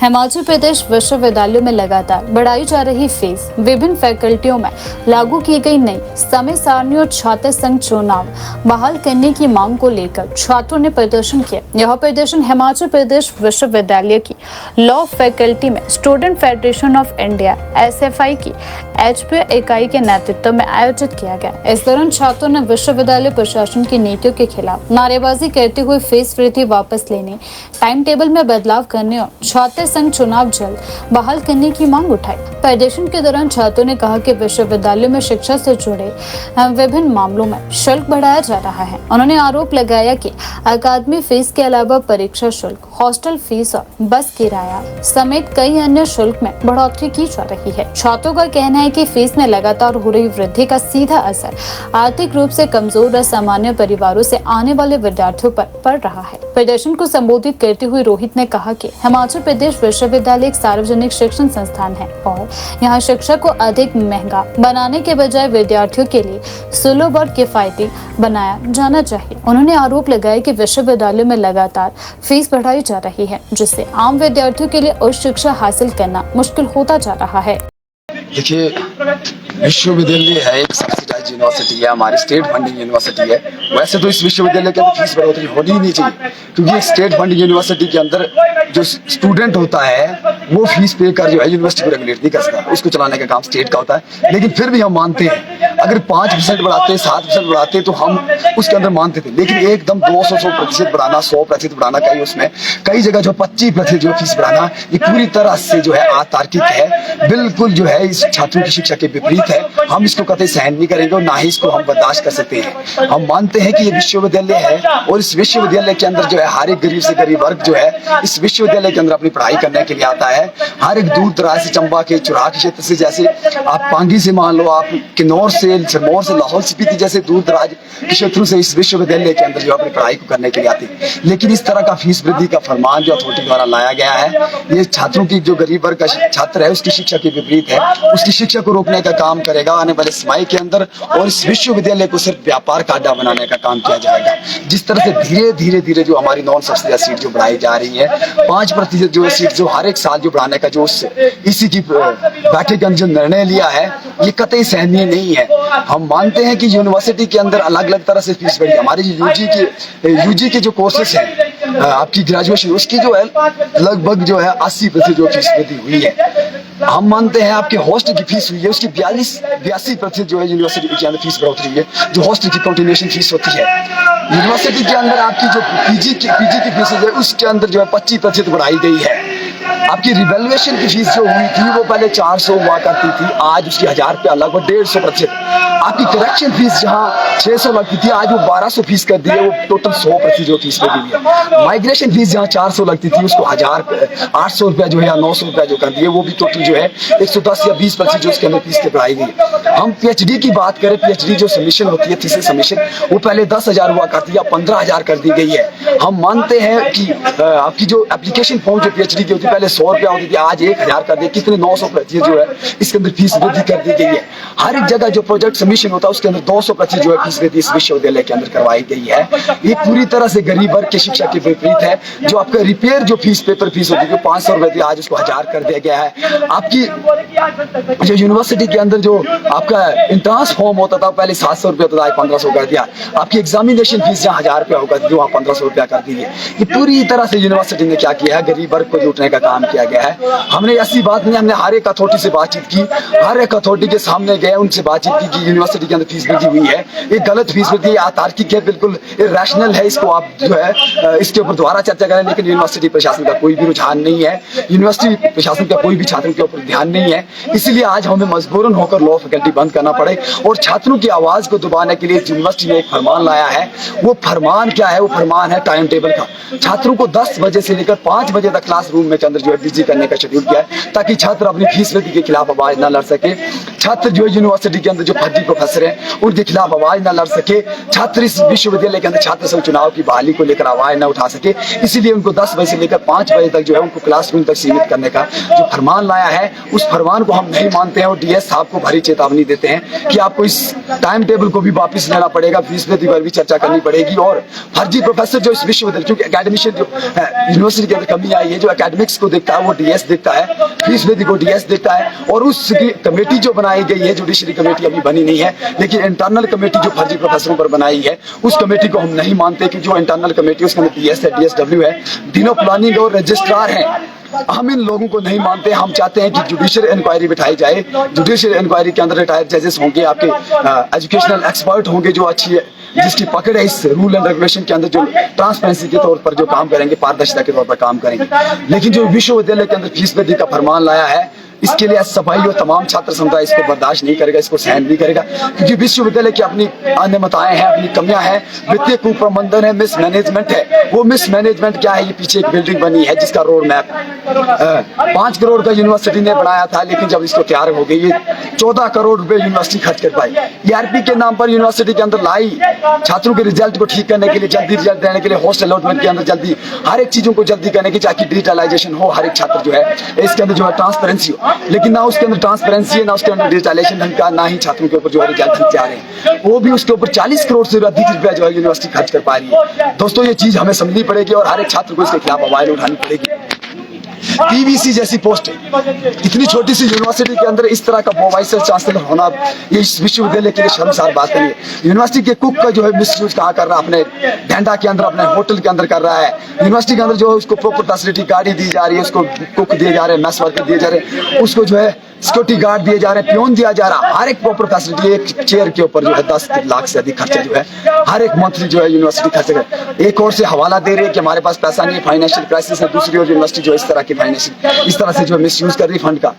हिमाचल प्रदेश विश्वविद्यालयों में लगातार बढ़ाई जा रही फीस, विभिन्न फैकल्टियों में लागू की गई नई समय सारणी और छात्र संघ चुनाव बहाल करने की मांग को लेकर छात्रों ने प्रदर्शन किया। यह प्रदर्शन हिमाचल प्रदेश विश्वविद्यालय की लॉ फैकल्टी में student federation of India (SFI) की HP इकाई के नेतृत्व में आयोजित किया गया। इस दौरान छात्रों ने विश्वविद्यालय प्रशासन की नीतियों के खिलाफ नारेबाजी करते हुए फीस वृद्धि वापस लेने, टाइम टेबल में बदलाव करने और छात्र संघ चुनाव जल्द बहाल करने की मांग उठाई। प्रदर्शन के दौरान छात्रों ने कहा कि विश्वविद्यालय में शिक्षा से जुड़े विभिन्न मामलों में शुल्क बढ़ाया जा रहा है। उन्होंने आरोप लगाया कि अकादमी फीस के अलावा परीक्षा शुल्क, हॉस्टल फीस और बस किराया समेत कई अन्य शुल्क में बढ़ोतरी की जा रही है। छात्रों का कहना है कि फीस में लगातार हो रही वृद्धि का सीधा असर आर्थिक रूप से कमजोर और सामान्य परिवारों से आने वाले विद्यार्थियों पर पड़ रहा है। प्रदर्शन को संबोधित करते हुए रोहित ने कहा कि हिमाचल प्रदेश विश्वविद्यालय एक सार्वजनिक शिक्षण संस्थान है और यहाँ शिक्षा को अधिक महंगा बनाने के बजाय विद्यार्थियों के लिए सुलभ और किफायती बनाया जाना चाहिए। उन्होंने आरोप लगाया कि विश्वविद्यालय में लगातार फीस बढ़ाई जा रही है, जिससे आम विद्यार्थियों के लिए उच्च शिक्षा हासिल करना मुश्किल होता जा रहा है। देखिए, विश्वविद्यालय है एक सब्सिडाइज यूनिवर्सिटी है, हमारी स्टेट फंडिंग यूनिवर्सिटी है। वैसे तो इस विश्वविद्यालय के अंदर फीस बढ़ोतरी होनी ही नहीं चाहिए, क्योंकि एक स्टेट फंडिंग यूनिवर्सिटी के अंदर जो स्टूडेंट होता है वो फीस पे कर जो है यूनिवर्सिटी को रेगुलेट नहीं कर सकता, उसको चलाने का काम स्टेट का होता है। लेकिन फिर भी हम मानते हैं, अगर 5% बढ़ाते, 7% बढ़ाते तो हम उसके अंदर मानते थे। लेकिन एकदम 200% बढ़ाना, 100% बढ़ाना, कहीं उसमें कई जगह जो 25% जो फीस बढ़ाना, ये पूरी तरह से जो है अतार्किक है, बिल्कुल जो है इस छात्रों की शिक्षा के विपरीत है। हम इसको कतई सहन नहीं करेंगे और ना ही इसको हम बर्दाश्त कर सकते हैं। हम मानते हैं कि ये विश्वविद्यालय है और इस विश्वविद्यालय के अंदर जो है हर एक गरीब से गरीब वर्ग जो है इस विश्वविद्यालय के अंदर अपनी पढ़ाई करने के लिए आता है। हर एक दूर दराज से, चंबा के चुराह के क्षेत्र से, जैसे आप पांगी से मान लो, आप किन्नौर से, सिरमौर से, लाहौल स्पीति जैसे दूर दराज के क्षेत्रों से इस विश्वविद्यालय के अंदर जो अपनी पढ़ाई को करने के लिए आते हैं। लेकिन इस तरह का फीस वृद्धि का फरमान जो अथॉरिटी द्वारा लाया गया है, ये छात्रों की, जो गरीब वर्ग का छात्र है उसकी शिक्षा के विपरीत है। उसकी शिक्षा को रोकने का काम करेगा आने वाले समय के अंदर, और इस विश्वविद्यालय को सिर्फ व्यापार का अड्डा बनाने का काम किया जाएगा। जिस तरह से धीरे धीरे जो हमारी नॉन सब्सिडाइज्ड सीट जो बढ़ाई जा रही है, 5% जो सीट जो हर एक साल जो बढ़ाने का जो इसी की बैठक के अंदर जो निर्णय लिया है, ये कतई सहनीय नहीं है। हम मानते हैं कि यूनिवर्सिटी के अंदर अलग अलग तरह से फीस बढ़ी। हमारी यूजी के जो कोर्सेस हैं, आपकी ग्रेजुएशन, उसकी जो है लगभग जो है 80% जो फीस वृद्धि हुई है। हम मानते हैं आपके हॉस्टल की फीस हुई है, उसकी 82% जो है यूनिवर्सिटी के अंदर फीस बढ़ोतरी हुई है, जो हॉस्टल की कंटिन्यूएशन फीस होती है। यूनिवर्सिटी के अंदर आपकी जो पीजी की फीस है, उसके अंदर जो है 25% बढ़ाई गई है। आपकी रिवैल्यूएशन की फीस जो हुई थी वो पहले 400 हुआ करती थी, आज उसकी 1000 रुपया, लगभग 150%। आपकी करेक्शन फीस जहाँ 600 लगती थी, आज वो 1200 फीस कर दी है, वो टोटल 100% जो फीस बढ़ी हुई है। माइग्रेशन फीस जहाँ 400 लगती थी, उसको 800 रुपया जो है या 900 रुपया जो कर दिए, वो भी टोटल जो है 110 या 20% जो उसके अंदर फीस की बढ़ाई गई है। हम PhD की बात करें, PhD जो सबमिशन होती है, थीसिस सबमिशन, वो पहले 10,000 हुआ करती है, 15,000 कर दी गई है। हम मानते हैं कि आपकी जो एप्लीकेशन फॉर्म जो PhD की होती है, पहले 100 रुपया होती थी, आज 1000 कर दी। कितने 900% जो है इसके अंदर फीस वृद्धि कर दी गई है। हर एक जगह जो प्रोजेक्ट सबमिशन होता है उसके अंदर 200% जो है फीस वृद्धि इस विश्वविद्यालय के अंदर करवाई गई है। ये पूरी तरह से गरीब वर्ग की शिक्षा के विपरीत है। जो आपका रिपेयर जो फीस, पेपर फीस होती है 500 रुपए थी, आज उसको 1000 कर दिया गया है। आपकी जो यूनिवर्सिटी के अंदर जो आपका एंट्रेंस फॉर्म होता था, पहले 700 रुपया था, आज 1500 कर दिया। आपकी एग्जामिनेशन फीस जहाँ 1000 रुपया होगा थी, वहाँ 1500 रुपया कर दी है। ये पूरी तरह से यूनिवर्सिटी ने क्या किया है, गरीब वर्ग को लूटने का काम किया गया है। हमने ऐसी बात नहीं, हमने हर एक अथॉरिटी से बातचीत की, हर एक अथॉरिटी के सामने गए, उनसे बातचीत की कि यूनिवर्सिटी के अंदर फीस वृद्धि हुई है, ये गलत फीस वृद्धि, अतार्किक है, बिल्कुल इरैशनल है। इसको आप जो है इसके ऊपर दोबारा चर्चा करें। लेकिन यूनिवर्सिटी प्रशासन का कोई भी रुझान नहीं है, यूनिवर्सिटी प्रशासन का कोई भी छात्रों के ऊपर ध्यान नहीं है। इसलिए आज हमें मजबूरन होकर लॉ फैकल्टी बंद करना पड़े और छात्रों की आवाज को दबाने के लिए यूनिवर्सिटी ने एक फरमान लाया है। वो फरमान क्या है? वो फरमान है टाइम टेबल का। छात्रों को 10 बजे से लेकर 5 बजे तक क्लासरूम में अंदर जो है बिजी करने का शेड्यूल किया है, ताकि छात्र अपनी फीस वृद्धि के खिलाफ आवाज न लड़ सके। छात्र जो है यूनिवर्सिटी के अंदर जो फर्जी प्रोफेसर हैं उनके खिलाफ आवाज न लड़ सके। छात्र इस विश्वविद्यालय के अंदर छात्र संघ चुनाव की बहाली को लेकर आवाज न उठा सके। इसीलिए उनको 10 बजे से लेकर 5 बजे तक जो है उनको क्लासरूम तक सीमित करने का जो फरमान लाया है, उस फरमान को हम नहीं मानते हैं और DS साहब को भारी चेतावनी देते हैं कि आपको इस टाइम टेबल को भी वापस लेना पड़ेगा, फीस वृद्धि पर भी चर्चा करनी पड़ेगी। और फर्जी प्रोफेसर जो इस विश्वविद्यालय, क्योंकि एकेडमिशियन जो यूनिवर्सिटी के अंदर कमी आई है, जो एकेडमिक्स को देखता है वो डीएस देखता है, फीस वृद्धि को डीएस देखता है। और उसकी कमेटी जो बनाई गई है, जुडिशरी कमेटी अभी बनी नहीं है, लेकिन इंटरनल कमेटी जो फर्जी प्रोफेसरों पर बनाई है, उस कमेटी को हम नहीं मानते कि जो इंटरनल कमेटी उसके अंदर डीएस है, डीएसडब्ल्यू है, तीनों प्लानिंग और रजिस्ट्रार हैं, हम इन लोगों को नहीं मानते। हम चाहते हैं कि जुडिशियल इंक्वायरी बिठाई जाए। जुडिशियल इंक्वायरी के अंदर रिटायर्ड जजेस होंगे, आपके एजुकेशनल एक्सपर्ट होंगे, जो अच्छी है, जिसकी पकड़ है इस रूल एंड रेगुलेशन के अंदर, जो ट्रांसपेरेंसी के तौर पर जो काम करेंगे, पारदर्शिता के तौर पर काम करेंगे। लेकिन जो विश्वविद्यालय के अंदर फीस वृद्धि का फरमान लाया है, इसके लिए सफाई और तमाम छात्र समुदाय इसको बर्दाश्त नहीं करेगा, इसको सहन नहीं करेगा, क्योंकि विश्वविद्यालय की अपनी अनियमितताएं हैं, अपनी कमियां हैं, वित्तीय कुप्रबंधन है, मिसमैनेजमेंट है। वो मिसमैनेजमेंट क्या है? ये पीछे एक बिल्डिंग बनी है जिसका रोड मैप 5 करोड़ का यूनिवर्सिटी ने बनाया था, लेकिन जब इसको तैयार हो गई, ये 14 करोड़ रुपए यूनिवर्सिटी खर्च कर पाई। ईआरपी के नाम पर यूनिवर्सिटी के अंदर लाई, छात्रों के रिजल्ट को ठीक करने के लिए, जल्दी रिजल्ट देने के लिए, हॉस्टल अलॉटमेंट के अंदर जल्दी, हर एक चीजों को जल्दी करने की, ताकि डिजिटलाइजेशन हो, हर एक छात्र जो है इसके अंदर जो है ट्रांसपेरेंसी हो। लेकिन ना उसके अंदर ट्रांसपेरेंसी है, ना उसके अंदर डिजिटलाइजेशन ढंग का, ना ही छात्रों के ऊपर जो है रिजल्ट जा रहे हैं, वो भी उसके ऊपर 40 करोड़ से अधिक रुपया जो है यूनिवर्सिटी खर्च कर पा रही है। दोस्तों, ये चीज हमें समझनी पड़ेगी और हर एक छात्र को इसके खिलाफ आवाज उठानी पड़ेगी। पीवीसी जैसी पोस्ट इतनी छोटी सी यूनिवर्सिटी के अंदर इस तरह का वाइस चांसलर होना, ये इस विश्वविद्यालय के लिए शर्मसार बात है। यूनिवर्सिटी के कुक का जो है मिसयूज कहाँ कर रहा है, अपने ढंडा के अंदर, अपने होटल के अंदर कर रहा है। यूनिवर्सिटी के अंदर जो है उसको प्रॉपर फैसिलिटी, गाड़ी दी जा रही है, उसको कुक दिए जा रहे हैं, मेस वर्कर दिए जा रहे हैं, उसको जो है सिक्योरिटी गार्ड दिए जा रहे हैं, प्यून दिया जा रहा है, हर एक प्रॉपर फैसिलिटी। एक चेयर के ऊपर जो है 10 लाख से अधिक खर्चा जो है हर एक मंथली जो है यूनिवर्सिटी खर्च कर। एक और से हवाला दे रही है कि हमारे पास पैसा नहीं है, फाइनेंशियल क्राइसिस है, दूसरी ओर यूनिवर्सिटी जो इस तरह की फाइनेंशियल, इस तरह से जो मिसयूज कर रही फंड का।